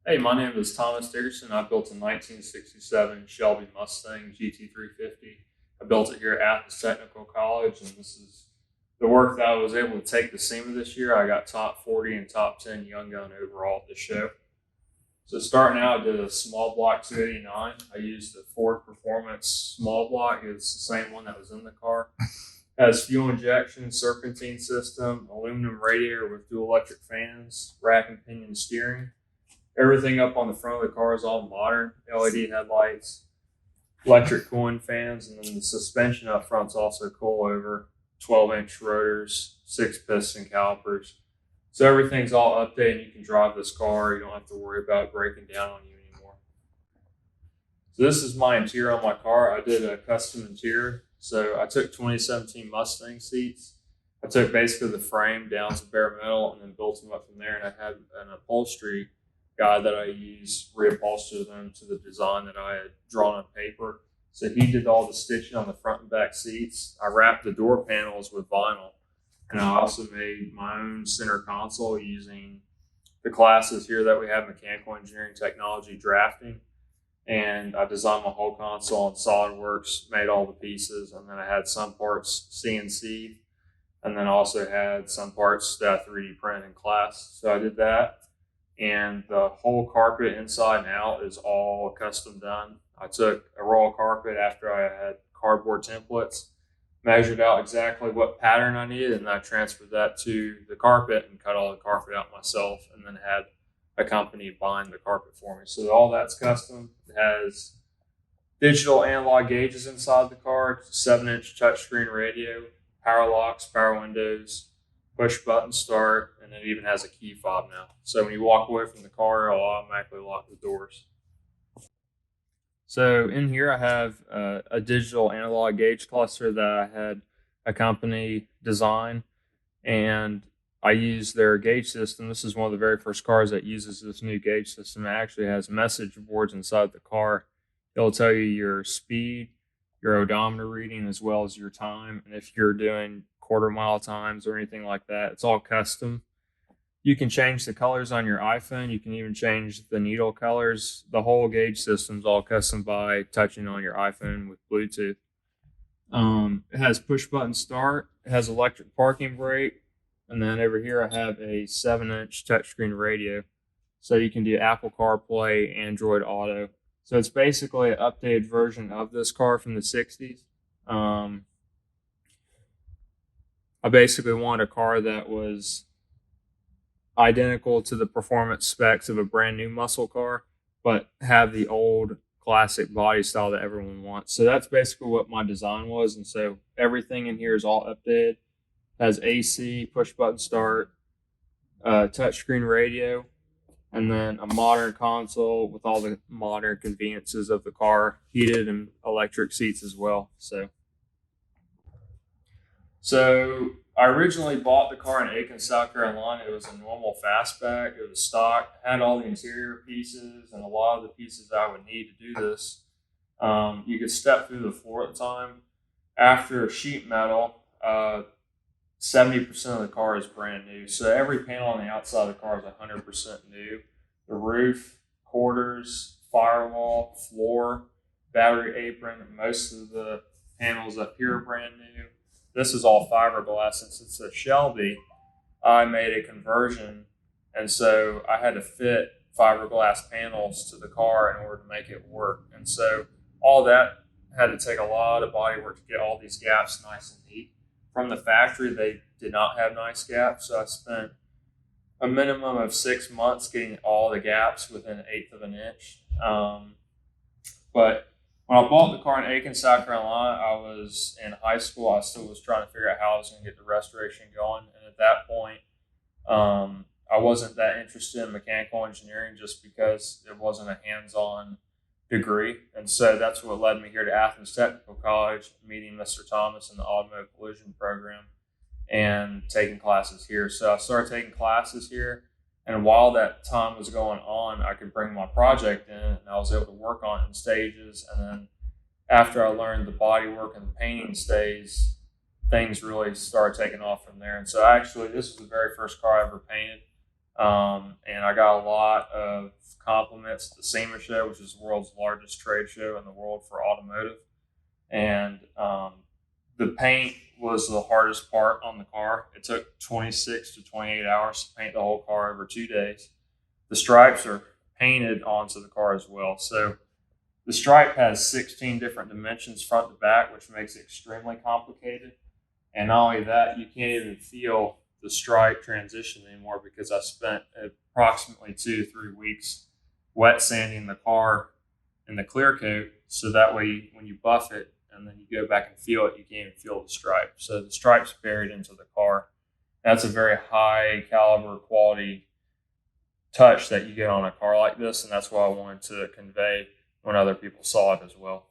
Hey, my name is Thomas Dickerson. I built a 1967 Shelby Mustang GT350. I built it here at Athens Technical College, and this is the work that I was able to take to SEMA this year. I got top 40 and top 10 young gun overall at the show. So starting out, I did a small block 289. I used the Ford Performance small block. It's the same one that was in the car. Has fuel injection, serpentine system, aluminum radiator with dual electric fans, rack and pinion steering. Everything up on the front of the car is all modern, LED headlights, electric cooling fans, and then the suspension up front is also cool over 12-inch rotors, 6-piston calipers. So everything's all updated. You can drive this car. You don't have to worry about it breaking down on you anymore. So this is my interior on my car. I did a custom interior. So I took 2017 Mustang seats. I took basically the frame down to bare metal and then built them up from there. And I had an upholstery guy that I used reupholstered them to the design that I had drawn on paper. So he did all the stitching on the front and back seats. I wrapped the door panels with vinyl. And I also made my own center console using the classes here that we have, mechanical engineering, technology, drafting. And I designed my whole console on SolidWorks, made all the pieces, and then I had some parts CNC, and then also had some parts that I 3D printed in class. So I did that. And the whole carpet inside and out is all custom done. I took a roll of carpet after I had cardboard templates, measured out exactly what pattern I needed, and I transferred that to the carpet and cut all the carpet out myself, and then had a company bind the carpet for me. So all that's custom. It has digital analog gauges inside the car, 7-inch touchscreen radio, power locks, power windows, push button start, and it even has a key fob now. So when you walk away from the car, it'll automatically lock the doors. So in here I have a digital analog gauge cluster that I had a company design, and I used their gauge system. This is one of the very first cars that uses this new gauge system. It actually has message boards inside the car. It'll tell you your speed, your odometer reading, as well as your time. And if you're doing quarter-mile times or anything like that, it's all custom. You can change the colors on your iPhone. You can even change the needle colors. The whole gauge system is all custom by touching on your iPhone with Bluetooth. It has push-button start. It has electric parking brake. And then over here I have a 7-inch touchscreen radio. So you can do Apple CarPlay, Android Auto. So it's basically an updated version of this car from the 60s. I basically wanted a car that was identical to the performance specs of a brand new muscle car, but have the old classic body style that everyone wants. So that's basically what my design was. And so everything in here is all updated. Has AC, push button start, touchscreen radio, and then a modern console with all the modern conveniences of the car, heated and electric seats as well. So I originally bought the car in Athens, South Carolina. It was a normal fastback. It was stock, had all the interior pieces and a lot of the pieces I would need to do this. You could step through the floor at the time. After sheet metal, 70% of the car is brand new. So every panel on the outside of the car is 100% new. The roof, quarters, firewall, floor, battery apron, most of the panels up here are brand new. This is all fiberglass. Since it's a Shelby, I made a conversion, and so I had to fit fiberglass panels to the car in order to make it work. And so all that had to take a lot of body work to get all these gaps nice and neat. From the factory, they did not have nice gaps, so I spent a minimum of 6 months getting all the gaps within 1/8 of an inch. But when I bought the car in Athens, South Carolina, I was in high school. I still was trying to figure out how I was going to get the restoration going. And at that point, I wasn't that interested in mechanical engineering just because it wasn't a hands-on degree. And so that's what led me here to Athens Technical College, meeting Mr. Thomas in the automotive collision program and taking classes here. So I started taking classes here. And while that time was going on, I could bring my project in and I was able to work on it in stages. And then after I learned the body work and the painting stage, things really started taking off from there. And so actually, this was the very first car I ever painted. And I got a lot of compliments at the SEMA show, which is the world's largest trade show in the world for automotive. And the paint was the hardest part on the car. It took 26 to 28 hours to paint the whole car over 2 days. The stripes are painted onto the car as well. So the stripe has 16 different dimensions front to back, which makes it extremely complicated. And not only that, you can't even feel the stripe transition anymore because I spent approximately 2 to 3 weeks wet sanding the car in the clear coat. So that way, when you buff it and then you go back and feel it, you can't even feel the stripe. So the stripe's buried into the car. That's a very high caliber quality touch that you get on a car like this. And that's what I wanted to convey when other people saw it as well.